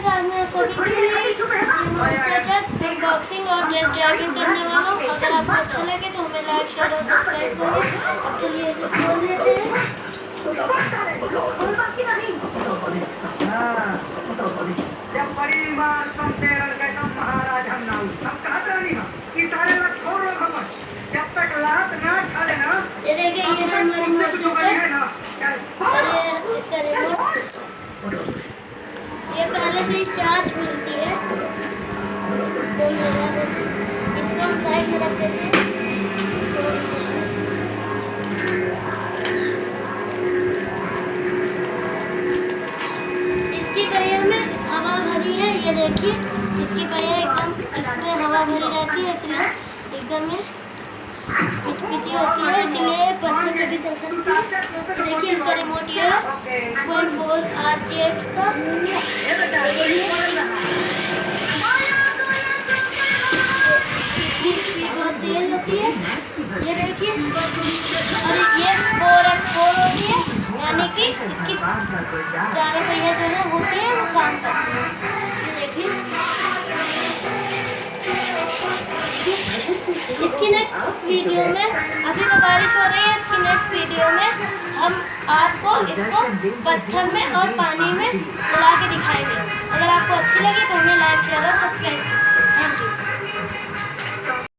Friends, आज मैं सभी के लिए अनबॉक्सिंग और टेस्ट ड्राइविंग करने वाला हूँ। अगर आपको अच्छा लगे तो हमें लाइक शेयर और सब्सक्राइब करें। अब चलिए इसे खोल लेते हैं। ये देखिए, ये है हमारी मोटरसाइकिल और ये इसका रिमोट। ये पहले से ही चार्ज मिलती है, इसको हम साइड में रख देते हैं। इसकी पहिया में हवा भरी है, ये देखिए इसकी पहिया एकदम इसमें हवा भरी रहती है, इसलिए एकदम ये पिचपिची होती है, इसलिए पत्थर पे भी चल सकती है। देखिए इसका रिमोट ये है 2.4 RJ8 का। इसकी बहुत तेज होती है, ये देखिए। और ये 4x4 होती है, यानी कि इसकी चारों पहिया जो है होती है वो काम करती है। ये देखिए, इसकी नेक्स्ट वीडियो में, अभी तो बारिश हो रही है, इसकी नेक्स्ट वीडियो में हम आपको इसको पत्थर में और पानी में उड़ा के दिखाएंगे। अगर आपको अच्छी लगी तो हमें लाइक शेयर और सब्सक्राइब करें। Thank you.